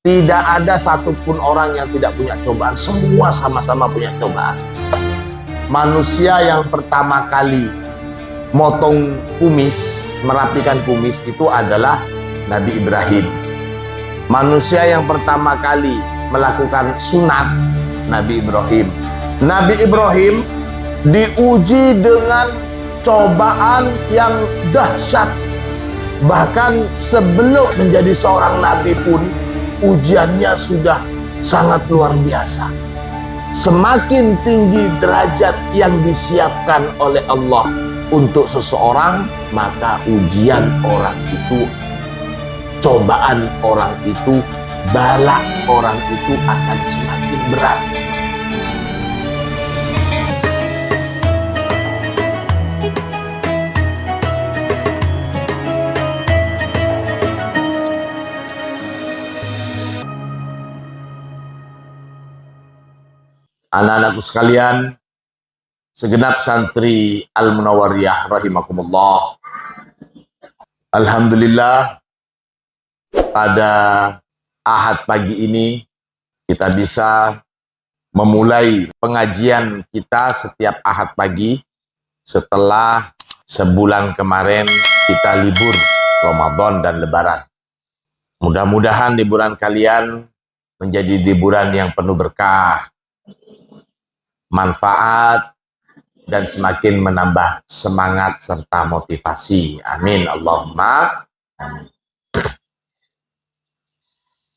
Tidak ada satupun orang yang tidak punya cobaan. Semua sama-sama punya cobaan. Manusia yang pertama kali motong kumis, merapikan kumis itu adalah Nabi Ibrahim. Manusia yang pertama kali melakukan sunat, Nabi Ibrahim. Nabi Ibrahim diuji dengan cobaan yang dahsyat. Bahkan sebelum menjadi seorang nabi pun ujiannya sudah sangat luar biasa. Semakin tinggi derajat yang disiapkan oleh Allah untuk seseorang, maka ujian orang itu, cobaan orang itu, bala orang itu akan semakin berat. Anak-anakku sekalian, segenap santri Al-Munawwariyah rahimakumullah. Alhamdulillah, pada Ahad pagi ini kita bisa memulai pengajian kita setiap Ahad pagi setelah sebulan kemarin kita libur Ramadan dan Lebaran. Mudah-mudahan liburan kalian menjadi liburan yang penuh berkah, manfaat, dan semakin menambah semangat serta motivasi. Amin. Allahumma amin.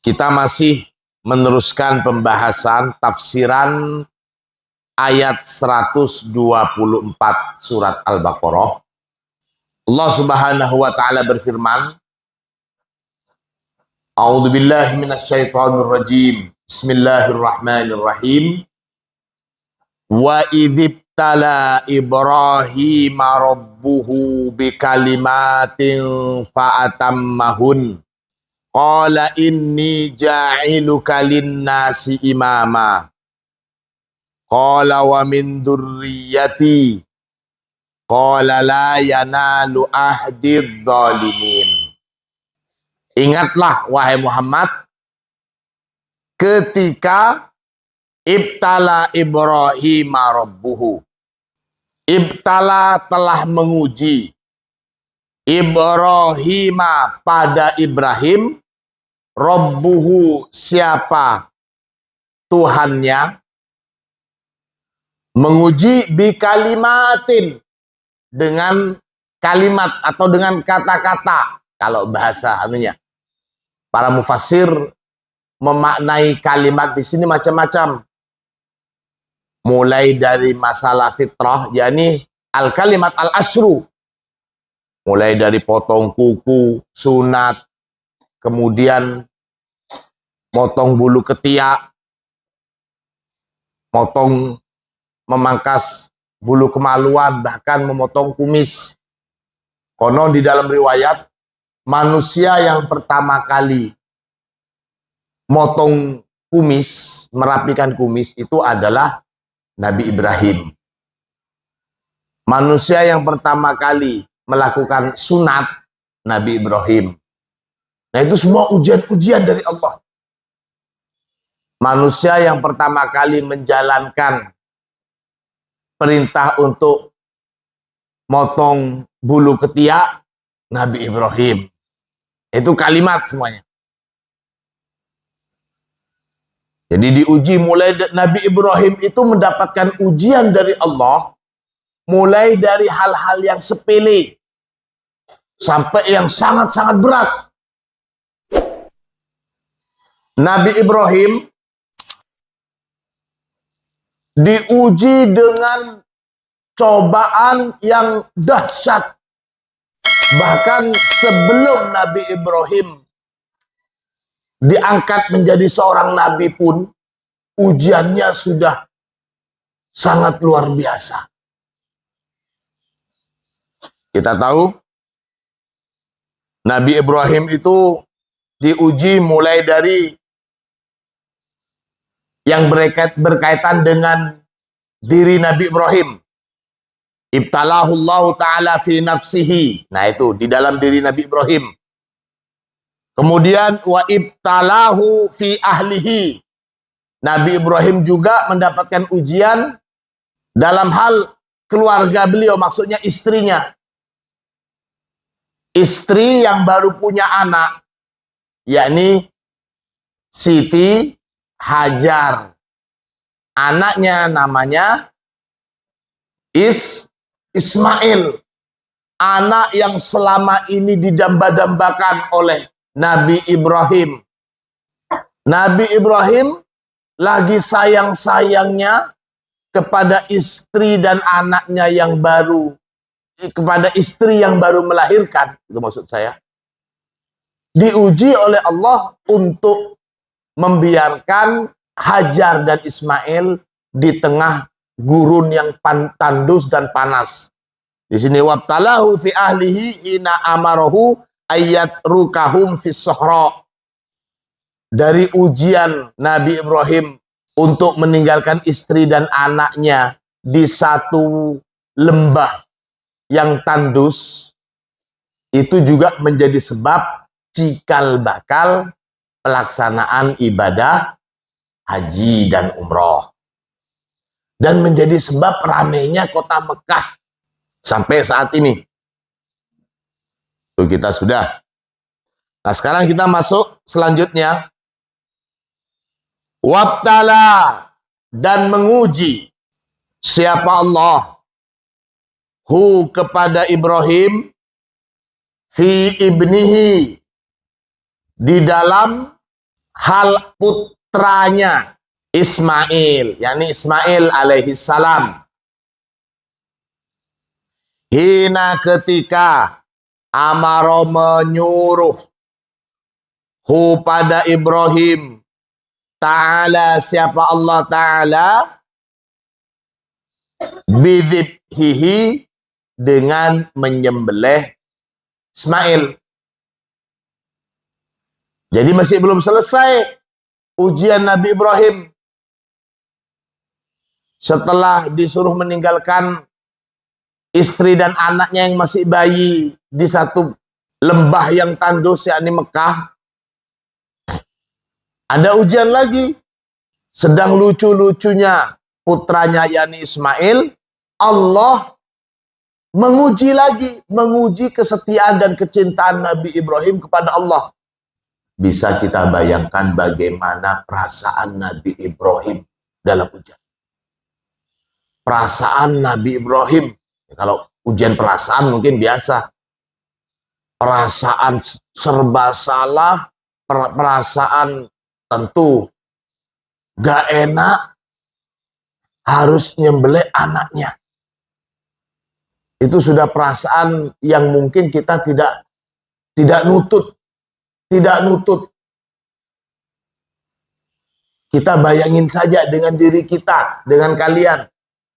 Kita masih meneruskan pembahasan tafsiran ayat 124 surat Al-Baqarah. Allah Subhanahu wa taala berfirman, A'udzu billahi minasyaitonir rajim. Bismillahirrahmanirrahim. Wa idzibtala Ibrahim rabbuhu bikalimatin fa'atammahun. Qala inni ja'iluka linnasi imama. Qala wa min dzurriyyati. Qala la yanalu ahdidz zalimin. Ingatlah wahai Muhammad, ketika ibtala Ibrahim rabbuhu. Ibtala telah menguji Ibrahim pada Ibrahim, rabbuhu siapa Tuhannya, menguji bikalimatin dengan kalimat atau dengan kata-kata. Kalau bahasa anunya, para mufassir memaknai kalimat di sini macam-macam. Mulai dari masalah fitrah, yakni al-kalimat al-asru. Mulai dari potong kuku, sunat, kemudian motong bulu ketiak, memangkas bulu kemaluan, bahkan memotong kumis. Konon di dalam riwayat, manusia yang pertama kali motong kumis, merapikan kumis itu adalah Nabi Ibrahim. Manusia yang pertama kali melakukan sunat, Nabi Ibrahim. Nah, itu semua ujian-ujian dari Allah. Manusia yang pertama kali menjalankan perintah untuk motong bulu ketiak, Nabi Ibrahim. Itu kalimat semuanya. Jadi diuji mulai Nabi Ibrahim itu mendapatkan ujian dari Allah, mulai dari hal-hal yang sepele sampai yang sangat-sangat berat. Nabi Ibrahim diuji dengan cobaan yang dahsyat. Bahkan sebelum Nabi Ibrahim diangkat menjadi seorang nabi pun, ujiannya sudah sangat luar biasa. Kita tahu Nabi Ibrahim itu diuji mulai dari yang berkaitan dengan diri Nabi Ibrahim. Ibtalahullahu ta'ala fi nafsihi. Nah, itu di dalam diri Nabi Ibrahim. Kemudian wa ibtalahu fi ahlihi. Nabi Ibrahim juga mendapatkan ujian dalam hal keluarga beliau, maksudnya istrinya. Istri yang baru punya anak, yakni Siti Hajar. Anaknya namanya Ismail. Anak yang selama ini didamba-dambakan oleh Nabi Ibrahim. Nabi Ibrahim lagi sayang-sayangnya kepada istri dan anaknya yang baru, kepada istri yang baru melahirkan, itu maksud saya. Diuji oleh Allah untuk membiarkan Hajar dan Ismail di tengah gurun yang tandus dan panas. Di sini wabtalahu fi ahlihi hina amarahu ayat rukahum fis sahra. Dari ujian Nabi Ibrahim untuk meninggalkan istri dan anaknya di satu lembah yang tandus, itu juga menjadi sebab cikal bakal pelaksanaan ibadah haji dan umroh. Dan menjadi sebab ramainya kota Mekah sampai saat ini. Itu kita sudah. Nah, sekarang kita masuk selanjutnya. Wabtala, dan menguji siapa Allah hu kepada Ibrahim fi ibnihi, di dalam hal putranya Ismail, yakni Ismail alaihi salam. Hina ketika amaro menyuruh hu pada Ibrahim Ta'ala, siapa Allah Ta'ala, bidhibhihi, dengan menyembelih Ismail. Jadi masih belum selesai ujian Nabi Ibrahim. Setelah disuruh meninggalkan istri dan anaknya yang masih bayi di satu lembah yang tandus, yakni Mekah, ada ujian lagi. Sedang lucu-lucunya putranya yakni Ismail, Allah menguji lagi, menguji kesetiaan dan kecintaan Nabi Ibrahim kepada Allah. Bisa kita bayangkan bagaimana perasaan Nabi Ibrahim dalam ujian. Perasaan Nabi Ibrahim, kalau ujian perasaan mungkin biasa. Perasaan serba salah, perasaan tentu gak enak, harus nyembelih anaknya. Itu sudah perasaan yang mungkin kita tidak nutut. Kita bayangin saja dengan diri kita, dengan kalian.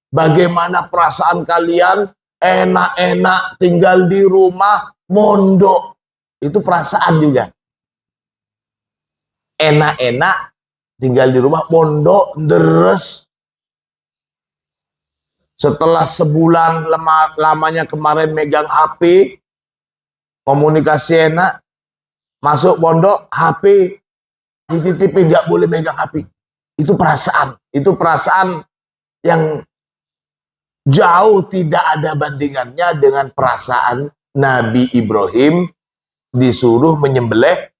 Bagaimana perasaan kalian enak-enak tinggal di rumah, mondok. Itu perasaan juga. Enak-enak tinggal di rumah, mondok, deres. Setelah sebulan lamanya kemarin megang HP, komunikasi enak, masuk pondok, HP dititipin, nggak boleh megang HP. Itu perasaan yang jauh tidak ada bandingannya dengan perasaan Nabi Ibrahim disuruh menyembelih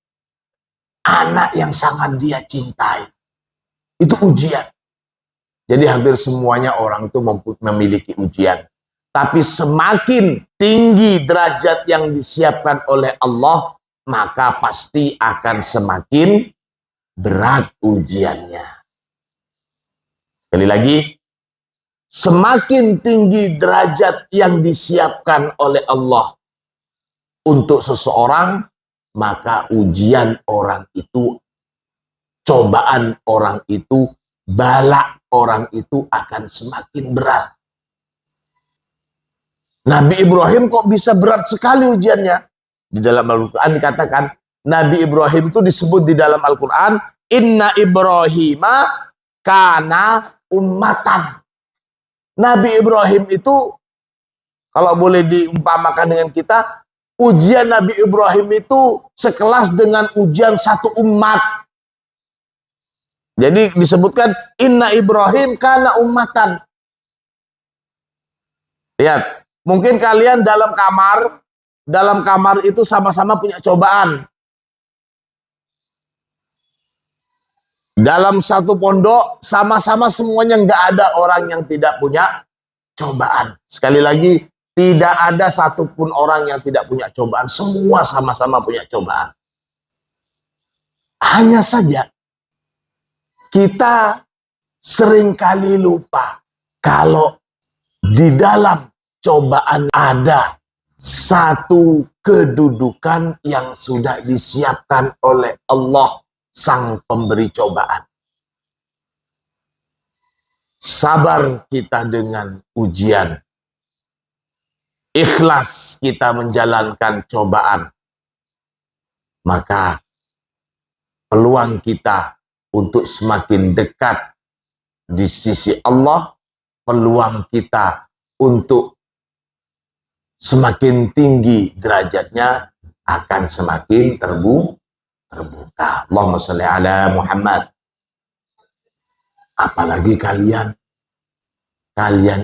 anak yang sangat dia cintai. Itu ujian. Jadi hampir semuanya orang itu memiliki ujian. Tapi semakin tinggi derajat yang disiapkan oleh Allah, maka pasti akan semakin berat ujiannya. Sekali lagi, semakin tinggi derajat yang disiapkan oleh Allah untuk seseorang, maka ujian orang itu, cobaan orang itu, bala orang itu akan semakin berat. Nabi Ibrahim kok bisa berat sekali ujiannya? Di dalam Al-Quran dikatakan, Nabi Ibrahim itu disebut di dalam Al-Quran, Inna Ibrahima kana ummatan. Nabi Ibrahim itu, kalau boleh diumpamakan dengan kita, ujian Nabi Ibrahim itu sekelas dengan ujian satu umat. Jadi disebutkan inna Ibrahim kana ummatan. Lihat, mungkin kalian dalam kamar itu sama-sama punya cobaan. Dalam satu pondok sama-sama semuanya nggak ada orang yang tidak punya cobaan. Sekali lagi, tidak ada satupun orang yang tidak punya cobaan. Semua sama-sama punya cobaan. Hanya saja kita seringkali lupa kalau di dalam cobaan ada satu kedudukan yang sudah disiapkan oleh Allah sang pemberi cobaan. Sabar kita dengan ujian. Ikhlas kita menjalankan cobaan. Maka peluang kita untuk semakin dekat di sisi Allah, peluang kita untuk semakin tinggi derajatnya akan semakin terbuka. Allahumma sholli ala Muhammad. Apalagi kalian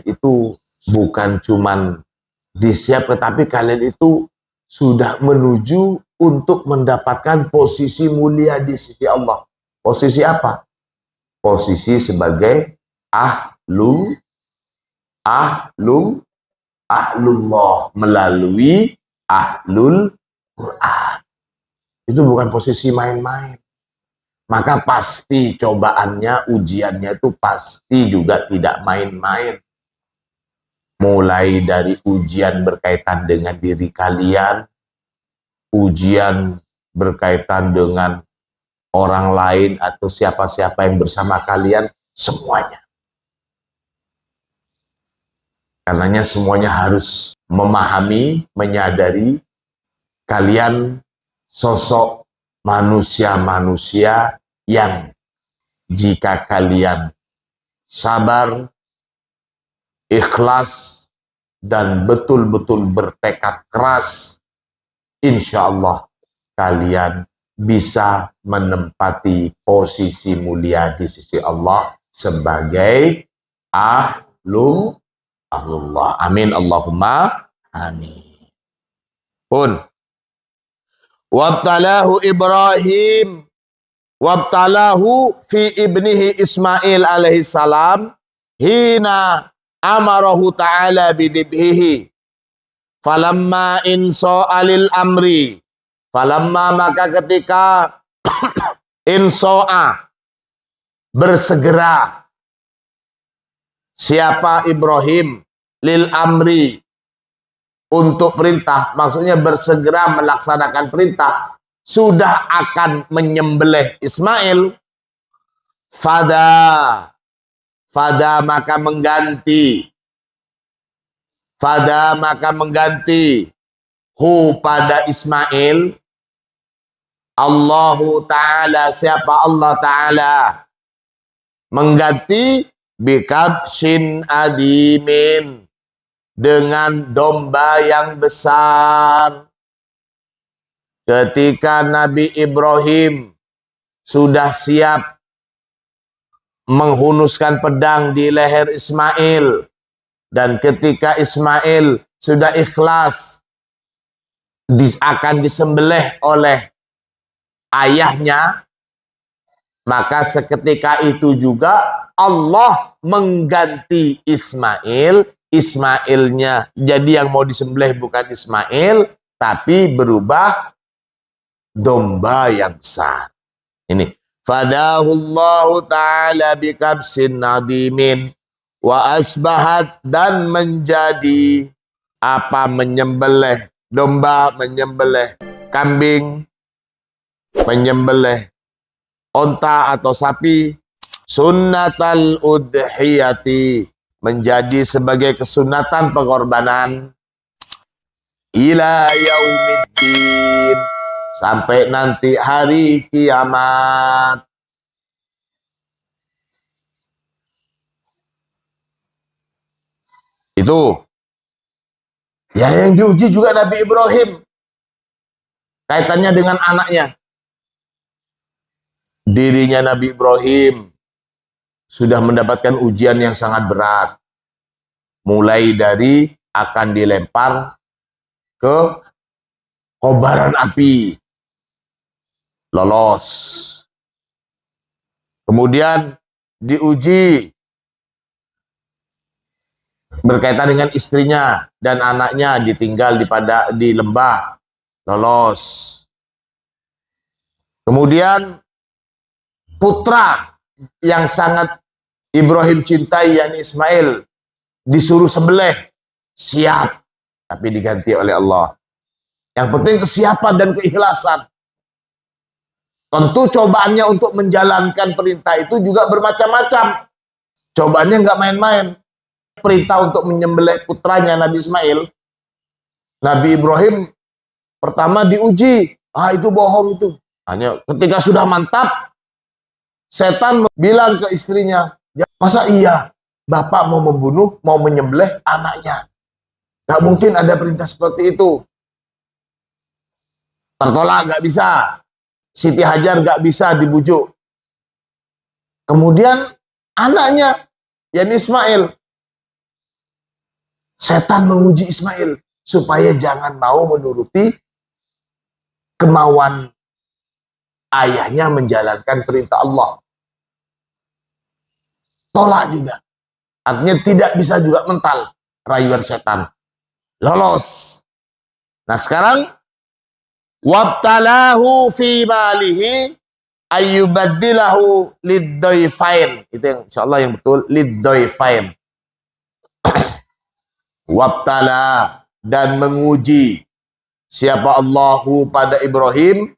itu bukan cuman disiapkan, tapi kalian itu sudah menuju untuk mendapatkan posisi mulia di sisi Allah. Posisi apa? Posisi sebagai ahlullah melalui ahlul Quran. Itu bukan posisi main-main. Maka pasti cobaannya, ujiannya itu pasti juga tidak main-main. Mulai dari ujian berkaitan dengan diri kalian, ujian berkaitan dengan orang lain atau siapa-siapa yang bersama kalian, semuanya. Karenanya semuanya harus memahami, menyadari kalian sosok manusia-manusia yang jika kalian sabar, ikhlas, dan betul-betul bertekad keras, insya Allah kalian bisa menempati posisi mulia di sisi Allah sebagai ahlullah. Amin Allahumma amin. Pun wabtalahu Ibrahim wabtalahu fi ibnihi Ismail alaihi salam hina amarahu ta'ala bidibhihi falamma inso'alil amri falamma maka ketika inso'a bersegera siapa Ibrahim lil amri untuk perintah, maksudnya bersegera melaksanakan perintah, sudah akan menyembelih Ismail, fada maka mengganti hu pada Ismail Allahu Ta'ala, siapa Allah Ta'ala mengganti bikabshin adimin dengan domba yang besar. Ketika Nabi Ibrahim sudah siap menghunuskan pedang di leher Ismail, dan ketika Ismail sudah ikhlas akan disembelih oleh ayahnya, maka seketika itu juga Allah mengganti Ismailnya. Jadi yang mau disembelih bukan Ismail, tapi berubah domba yang besar. Ini fadahullahu ta'ala bikabsin nadimin wa asbahat, dan menjadi apa, menyembelih domba, menyembelih kambing, menyembelih onta atau sapi, sunnatal udhiyati, menjadi sebagai kesunatan pengorbanan, ila yaumiddin, sampai nanti hari kiamat. Itu ya, yang diuji juga Nabi Ibrahim. Kaitannya dengan anaknya. Dirinya Nabi Ibrahim sudah mendapatkan ujian yang sangat berat. Mulai dari akan dilempar ke kobaran api. Lolos. Kemudian diuji berkaitan dengan istrinya dan anaknya, ditinggal di lembah. Lolos. Kemudian putra yang sangat Ibrahim cintai, yakni Ismail, disuruh sembelih, siap, tapi diganti oleh Allah. Yang penting kesiapan dan keikhlasan. Tentu cobaannya untuk menjalankan perintah itu juga bermacam-macam. Cobaannya nggak main-main. Perintah untuk menyembelih putranya Nabi Ismail, Nabi Ibrahim pertama diuji. Itu bohong itu. Hanya ketika sudah mantap, setan bilang ke istrinya, masa iya bapak mau membunuh, mau menyembelih anaknya? Gak mungkin ada perintah seperti itu. Tertolak, gak bisa. Siti Hajar gak bisa dibujuk. Kemudian anaknya, yakni Ismail, setan menguji Ismail supaya jangan mau menuruti kemauan ayahnya menjalankan perintah Allah. Tolak juga. Artinya tidak bisa juga mental rayuan setan. Lolos. Nah sekarang wabtalahu fi malihi ayyubaddilahu liddoifain. Itu yang insyaallah yang betul, liddoifain. Wabtala, dan menguji siapa Allahu pada Ibrahim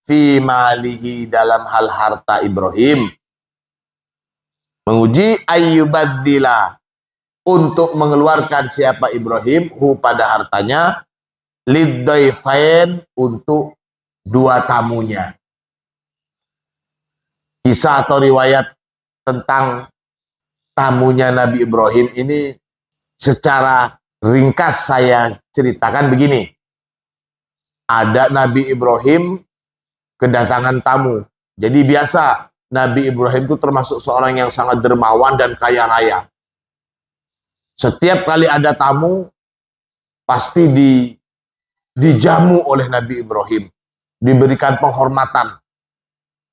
fi malihi, dalam hal harta Ibrahim. Menguji ayyubadzila, untuk mengeluarkan siapa Ibrahim hu pada hartanya, liddaifain, untuk dua tamunya. Kisah atau riwayat tentang tamunya Nabi Ibrahim ini secara ringkas saya ceritakan begini. Ada Nabi Ibrahim kedatangan tamu. Jadi biasa Nabi Ibrahim itu termasuk seorang yang sangat dermawan dan kaya raya. Setiap kali ada tamu pasti dijamu oleh Nabi Ibrahim, diberikan penghormatan,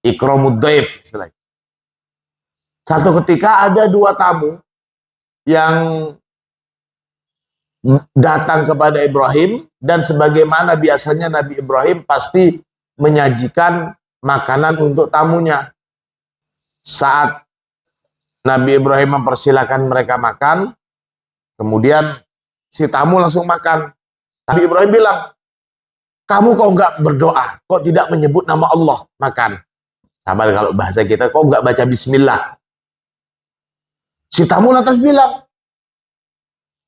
ikramud dhaif istilahnya. Satu ketika ada dua tamu yang datang kepada Ibrahim, dan sebagaimana biasanya Nabi Ibrahim pasti menyajikan makanan untuk tamunya. Saat Nabi Ibrahim mempersilahkan mereka makan, kemudian si tamu langsung makan. Nabi Ibrahim bilang, kamu kok nggak berdoa, kok tidak menyebut nama Allah makan? Sama kalau bahasa kita, kok nggak baca bismillah? Si tamu lantas bilang,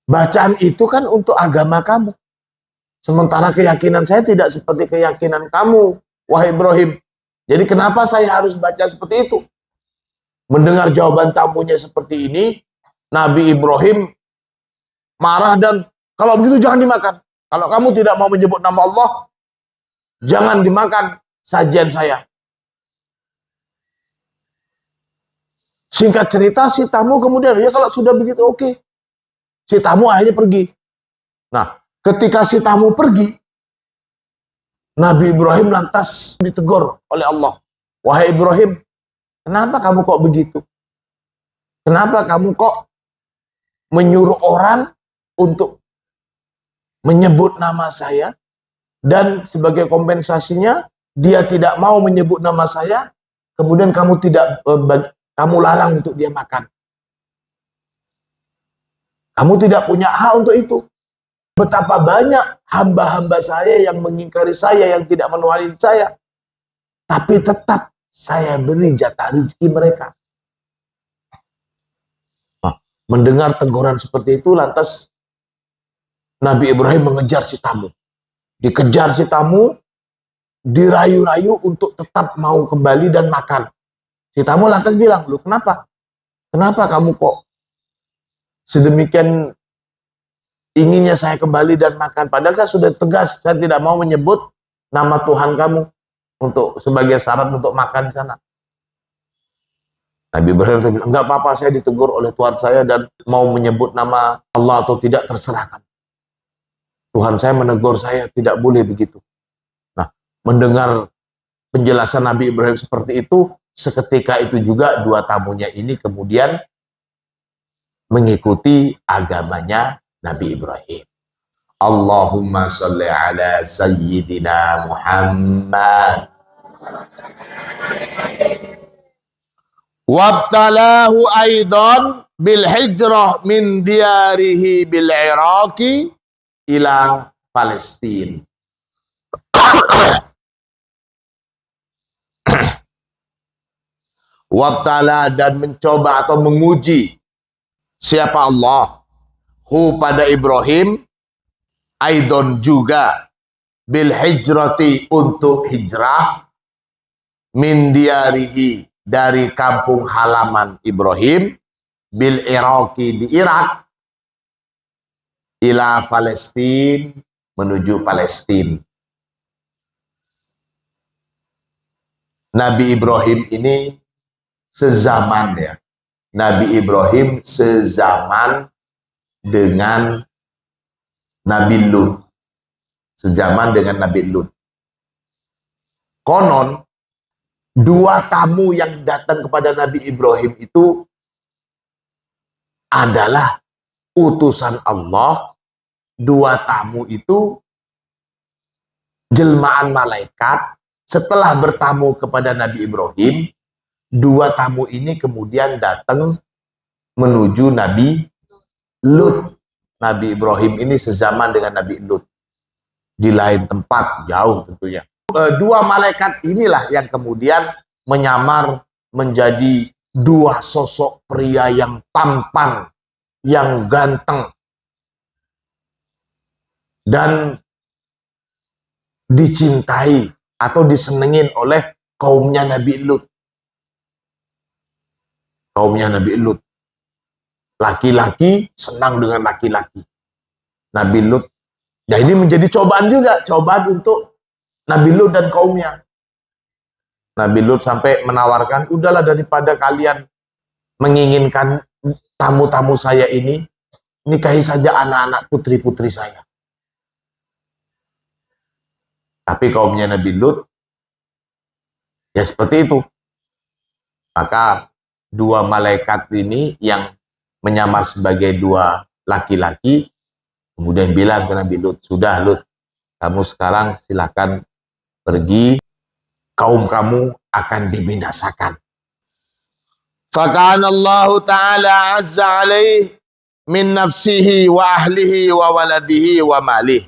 bacaan itu kan untuk agama kamu. Sementara keyakinan saya tidak seperti keyakinan kamu, wahai Ibrahim. Jadi kenapa saya harus baca seperti itu? Mendengar jawaban tamunya seperti ini, Nabi Ibrahim marah dan, kalau begitu jangan dimakan. Kalau kamu tidak mau menyebut nama Allah, jangan dimakan sajian saya. Singkat cerita, si tamu kemudian, ya kalau sudah begitu oke. Si tamu akhirnya pergi. Nah, ketika si tamu pergi, Nabi Ibrahim lantas ditegur oleh Allah. Wahai Ibrahim, kenapa kamu kok begitu? Kenapa kamu kok menyuruh orang untuk menyebut nama saya, dan sebagai kompensasinya dia tidak mau menyebut nama saya, kemudian kamu larang untuk dia makan. Kamu tidak punya hak untuk itu. Betapa banyak hamba-hamba saya yang mengingkari saya, yang tidak menuhankan saya, tapi tetap saya beri jatah rezeki mereka. Nah, mendengar teguran seperti itu, lantas Nabi Ibrahim mengejar si tamu. Dikejar si tamu, dirayu-rayu untuk tetap mau kembali dan makan. Si tamu lantas bilang, "Lu kenapa? Kenapa kamu kok sedemikian inginnya saya kembali dan makan? Padahal saya sudah tegas, saya tidak mau menyebut nama Tuhan kamu untuk sebagai syarat untuk makan di sana. Nabi Ibrahim bilang, enggak apa-apa, saya ditegur oleh Tuhan saya dan mau menyebut nama Allah atau tidak terserahkan. Tuhan saya menegur saya, tidak boleh begitu. Nah, mendengar penjelasan Nabi Ibrahim seperti itu, seketika itu juga dua tamunya ini kemudian mengikuti agamanya Nabi Ibrahim. Allahumma sholli ala Sayyidina Muhammad. Wabtalahu aidan bil hijrah min diyarihi bil Iraqi ila Palestin. Wabtala, dan mencoba atau menguji siapa Allah hu pada Ibrahim, aidon juga, bil hijrati untuk hijrah, min diyarihi dari kampung halaman Ibrahim, bil Iraqi di Irak, ila Palestin menuju Palestin. Nabi Ibrahim ini sezaman ya. Nabi Ibrahim sezaman dengan Nabi Lut. Sezaman dengan Nabi Lut. Konon, dua tamu yang datang kepada Nabi Ibrahim itu adalah utusan Allah. Dua tamu itu jelmaan malaikat. Setelah bertamu kepada Nabi Ibrahim, dua tamu ini kemudian datang menuju Nabi Lut. Nabi Ibrahim ini sezaman dengan Nabi Lut. Di lain tempat, jauh tentunya. Dua malaikat inilah yang kemudian menyamar menjadi dua sosok pria yang tampan, yang ganteng, dan dicintai atau disenengin oleh kaumnya Nabi Lut. Kaumnya Nabi Lut. Laki-laki senang dengan laki-laki. Nabi Lut. Nah, ini menjadi cobaan juga. Cobaan untuk Nabi Lut dan kaumnya. Nabi Lut sampai menawarkan, udahlah daripada kalian menginginkan tamu-tamu saya ini, nikahi saja anak-anak putri-putri saya. Tapi kaumnya Nabi Lut, ya seperti itu. Maka dua malaikat ini yang menyamar sebagai dua laki-laki, kemudian bilang ke Nabi Lut, sudah Lut, kamu sekarang silakan pergi, kaum kamu akan dibinasakan. Fakana Allah Ta'ala azza alaih min nafsihi wa ahlihi wa waladihi wa malih.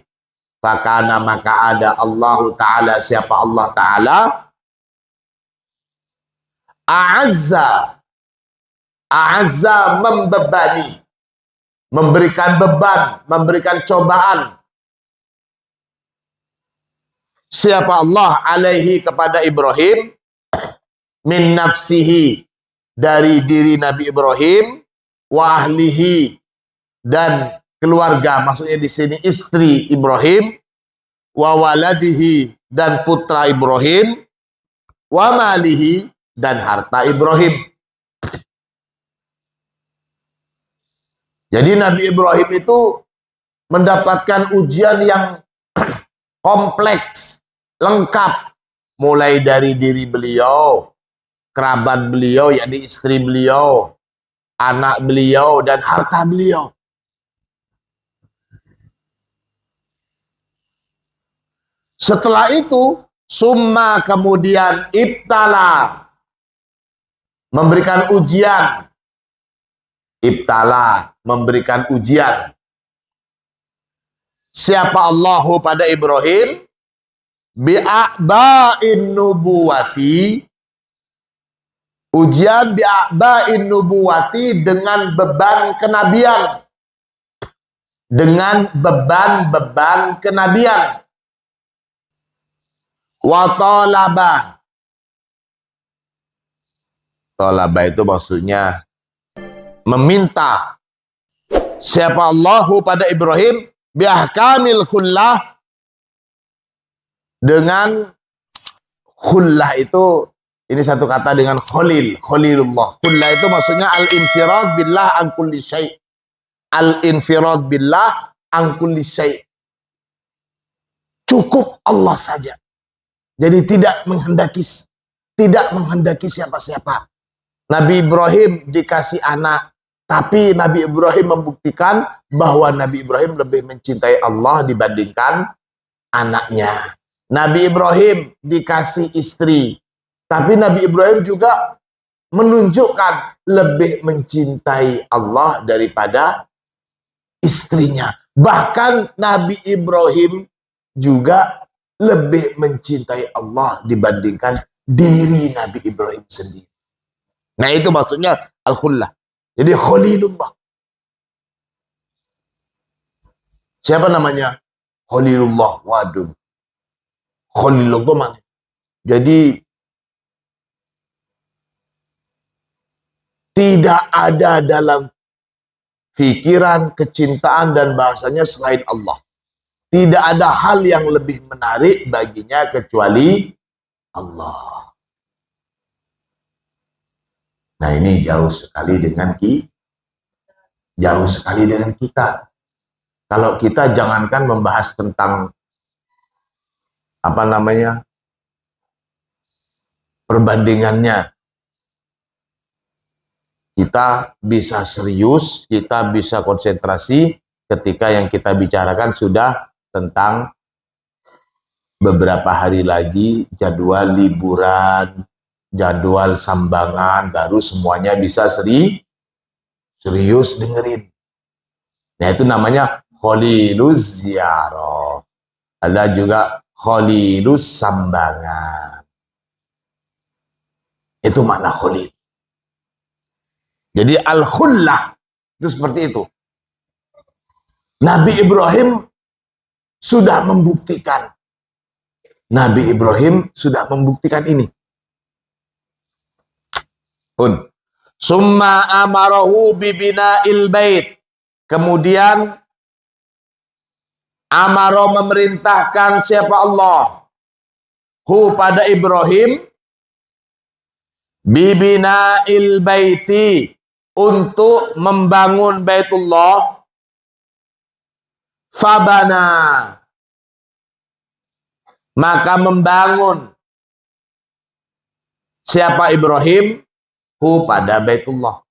Fakana, maka ada Allah Ta'ala, siapa Allah Ta'ala, A'azza membebani, memberikan beban, memberikan cobaan. Siapa Allah alaihi kepada Ibrahim, min nafsihi dari diri Nabi Ibrahim, wa ahlihi dan keluarga, maksudnya di sini istri Ibrahim, wa waladihi dan putra Ibrahim, wa malihi dan harta Ibrahim. Jadi Nabi Ibrahim itu mendapatkan ujian yang kompleks, lengkap, mulai dari diri beliau, kerabat beliau, yakni istri beliau, anak beliau, dan harta beliau. Setelah itu, summa kemudian ibtala, memberikan ujian. Ibtala, memberikan ujian. Siapa Allahu pada Ibrahim? Bi'a'ba'in nubuwati. Ujian bi'a'ba'in nubuwati dengan beban kenabian. Dengan beban-beban kenabian. Wa talabah. Talabah itu maksudnya meminta. Siapa Allahu pada Ibrahim biahkamil khullah, dengan khullah itu, ini satu kata dengan khalil, khalilullah. Khullah itu maksudnya al-infirad billah an kulli syai'. Al-infirad billah an kulli syai'. Cukup Allah saja. Jadi tidak menghendaki siapa-siapa. Nabi Ibrahim dikasih anak, tapi Nabi Ibrahim membuktikan bahwa Nabi Ibrahim lebih mencintai Allah dibandingkan anaknya. Nabi Ibrahim dikasih istri, tapi Nabi Ibrahim juga menunjukkan lebih mencintai Allah daripada istrinya. Bahkan Nabi Ibrahim juga lebih mencintai Allah dibandingkan diri Nabi Ibrahim sendiri. Nah, itu maksudnya al-khullah. Jadi Khalilullah. Siapa namanya? Khalilullah. Waduh. Khalilullah mana? Jadi tidak ada dalam pikiran, kecintaan dan bahasanya selain Allah. Tidak ada hal yang lebih menarik baginya kecuali Allah. Nah, ini jauh sekali dengan kita. Kalau kita jangankan membahas tentang perbandingannya, kita bisa serius, kita bisa konsentrasi ketika yang kita bicarakan sudah tentang beberapa hari lagi jadwal liburan, jadwal sambangan, baru semuanya bisa serius dengerin. Nah, itu namanya Khaliluz Ziyarah. Ada juga Khalilus Sambangan. Itu makna Khalil. Jadi al-khullah itu seperti itu. Nabi Ibrahim sudah membuktikan. Nabi Ibrahim sudah membuktikan ini. Summa amarahu bibina'il bait. Kemudian amaro memerintahkan siapa Allah? Hu pada Ibrahim bibina'il baiti, untuk membangun Baitullah. Fabana, maka membangun siapa Ibrahim? Hu pada Baitullah.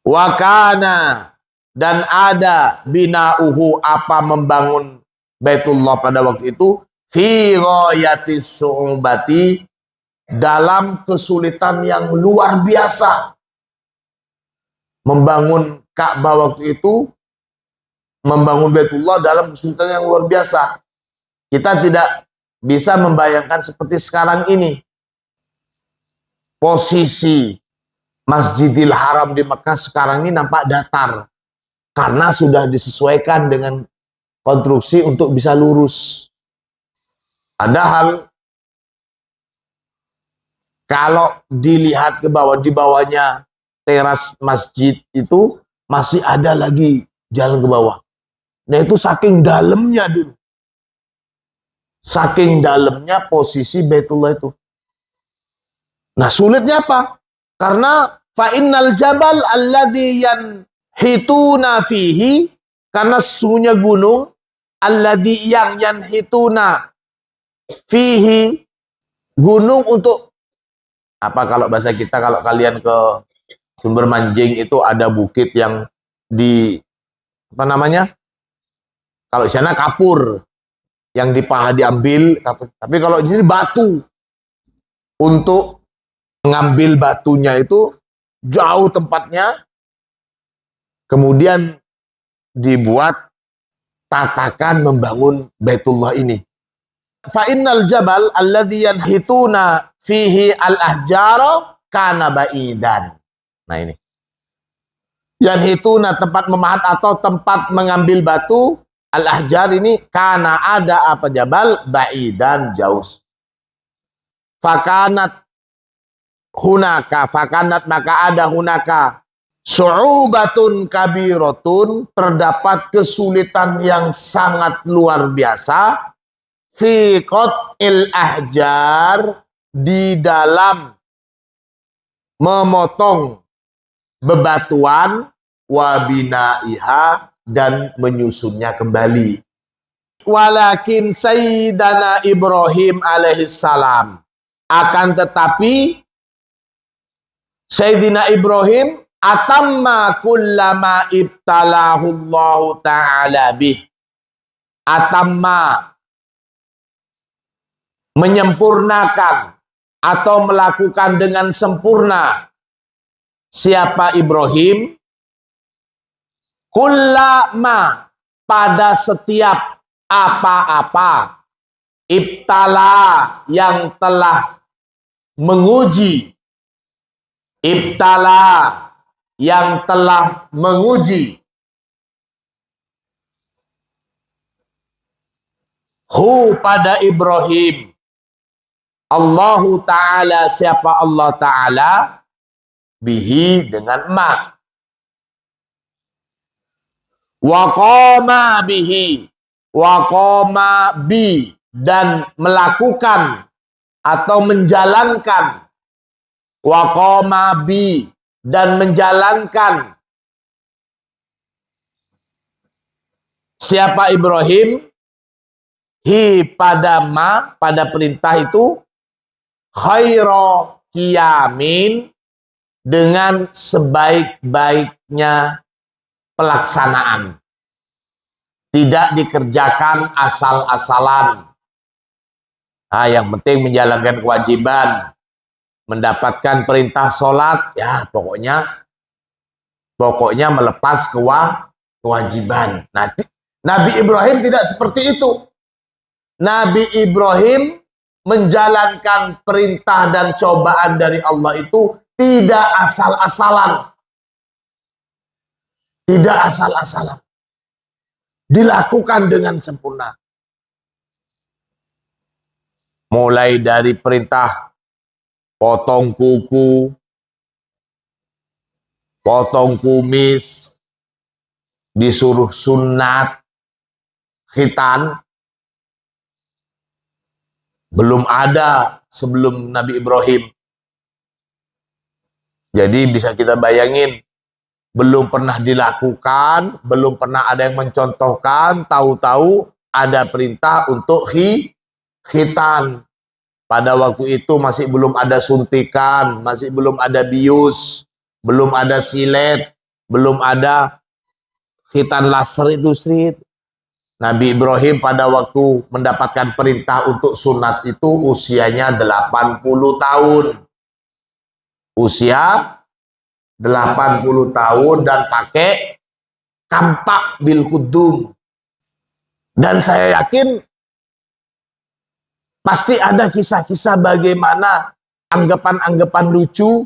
Wakana, dan ada bina'uhu, apa membangun Baitullah pada waktu itu, fi ghayatis su'ubati, dalam kesulitan yang luar biasa. Membangun Ka'bah waktu itu, membangun Baitullah dalam kesulitan yang luar biasa. Kita tidak bisa membayangkan seperti sekarang ini. Posisi Masjidil Haram di Mekah sekarang ini nampak datar, karena sudah disesuaikan dengan konstruksi untuk bisa lurus. Padahal kalau dilihat ke bawah, di bawahnya teras masjid itu masih ada lagi jalan ke bawah. Nah, itu saking dalamnya dulu. Saking dalamnya posisi Baitullah itu. Nah, sulitnya apa? Karena fa'innal jabal alladhi yanhituna fihi, karena sesungguhnya gunung alladhi yang yanhituna fihi, gunung untuk apa kalau bahasa kita, kalau kalian ke Sumber Manjing itu ada bukit yang di apa namanya? Kalau di sana kapur, yang di paha diambil kapur. Tapi kalau di sini batu. Untuk mengambil batunya itu jauh tempatnya. Kemudian dibuat tatakan membangun Baitullah ini. Fa innal jabal alladhi yanhituna fihi al-ahjara kana ba'idan. Nah, ini. Yanhituna, tempat memahat atau tempat mengambil batu, al-ahjar ini kana, ada apa, jabal, ba'idan, jauh. Fakanat hunaka, fakanat, maka ada hunaka, Su'ubatun kabiratun, terdapat kesulitan yang sangat luar biasa fi qat'il ahjar, di dalam memotong bebatuan, wa binaiha, dan menyusunnya kembali. Walakin Sayyidana Ibrahim alaihissalam, akan tetapi Sayyidina Ibrahim atamma kullama ibtalahullahu ta'ala bih. Atamma, menyempurnakan atau melakukan dengan sempurna. Siapa Ibrahim? Kullama, pada setiap apa-apa, ibtala, yang telah menguji, ibtala, yang telah menguji, hu, pada Ibrahim, Allahu Ta'ala, siapa Allah Ta'ala, bihi, dengan ma, waqama bihi, waqama bi, dan melakukan atau menjalankan, waqama bi, dan menjalankan. Siapa Ibrahim? Hi, pada ma, pada perintah itu, khaira qiyamin, dengan sebaik-baiknya pelaksanaan. Tidak dikerjakan asal-asalan. Nah, yang penting menjalankan kewajiban, mendapatkan perintah sholat, ya pokoknya melepas kewajiban. Nah, Nabi Ibrahim tidak seperti itu. Nabi Ibrahim menjalankan perintah dan cobaan dari Allah itu tidak asal-asalan. Tidak asal-asalan. Dilakukan dengan sempurna. Mulai dari perintah potong kuku, potong kumis, disuruh sunat, khitan, belum ada sebelum Nabi Ibrahim. Jadi bisa kita bayangin, belum pernah dilakukan, belum pernah ada yang mencontohkan, tahu-tahu ada perintah untuk khitan. Pada waktu itu masih belum ada suntikan, masih belum ada bius, belum ada silet, belum ada khitan laser itu, Srit. Nabi Ibrahim pada waktu mendapatkan perintah untuk sunat itu usianya 80 tahun. Usia 80 tahun dan pakai kampak bil kudum. Dan saya yakin pasti ada kisah-kisah bagaimana anggapan-anggapan lucu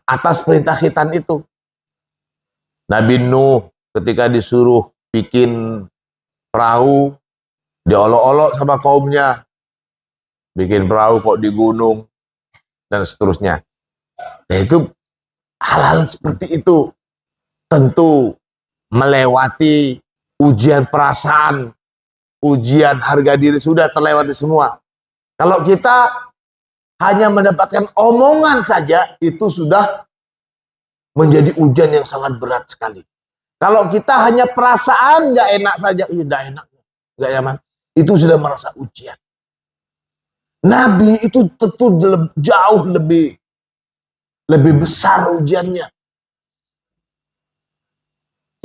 atas perintah khitan itu. Nabi Nuh ketika disuruh bikin perahu, diolok-olok sama kaumnya, bikin perahu kok di gunung, dan seterusnya. Nah, itu hal-hal seperti itu tentu melewati ujian perasaan, ujian harga diri, sudah terlewati semua. Kalau kita hanya mendapatkan omongan saja, itu sudah menjadi ujian yang sangat berat sekali. Kalau kita hanya perasaan nggak enak saja, nggak enak, nggak nyaman, itu sudah merasa ujian. Nabi itu tentu jauh lebih besar ujiannya.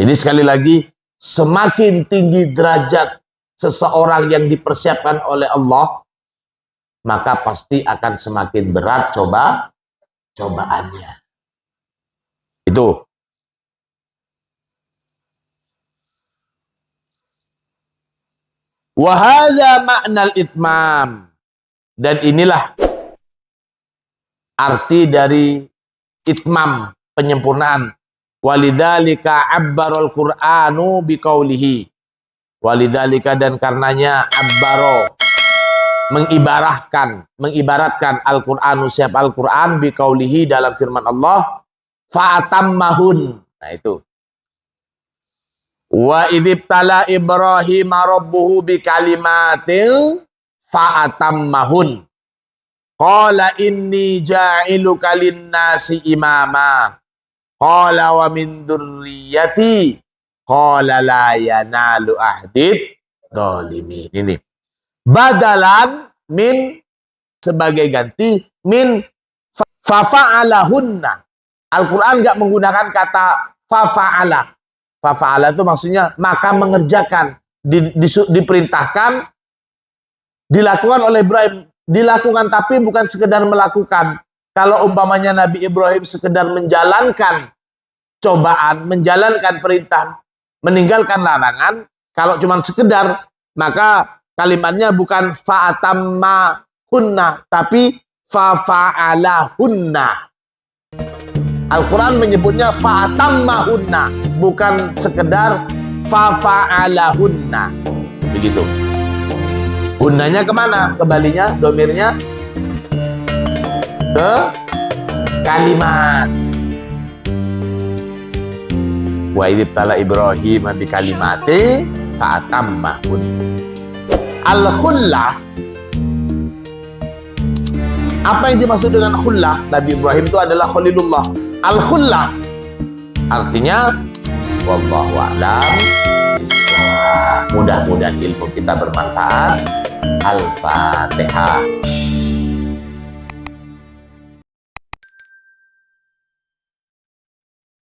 Jadi sekali lagi, semakin tinggi derajat seseorang yang dipersiapkan oleh Allah, maka pasti akan semakin berat cobaannya. Itu. Wahada maknal itmam, dan inilah arti dari itmam, penyempurnaan. Walidzalika abbarul Qur'anu biqaulihi, walidzalika, dan karenanya abbaro, mengibaratkan Al-Qur'anu, siapa Al-Qur'an, biqaulihi, dalam firman Allah, fa'atammahun. Nah itu. Wa idzibtala Ibrahim rabbuhu bikalimatin fa'atammahun. Qala inni ja'iluka linnasi imama. Qala wa min dzurriyyati. Qala la yanalu ahdid dzalimin. Ini badalan min sebagai ganti min fafa'alahunna. Al-Quran nggak menggunakan kata fafa'ala. Fafa'ala itu maksudnya maka mengerjakan, diperintahkan, dilakukan oleh Ibrahim. Dilakukan tapi bukan sekedar melakukan. Kalau umpamanya Nabi Ibrahim sekedar menjalankan cobaan, menjalankan perintah, meninggalkan larangan, kalau cuma sekedar, maka kalimatnya bukan fa'atammahunna, tapi fafa'alahunna. Al-Quran menyebutnya fa'atammahunna, bukan sekedar fafa'alahunna. Begitu. Hunnanya kemana? Kembalinya, domirnya ke kalimat. Wa idzibtala Ibrahim bi kalimati fa'atammahun. Al-khullah. Apa yang dimaksud dengan khullah? Nabi Ibrahim itu adalah khalilullah. Al-khullah artinya wallahu a'lam. Mudah-mudahan ilmu kita bermanfaat. Al-Fatihah.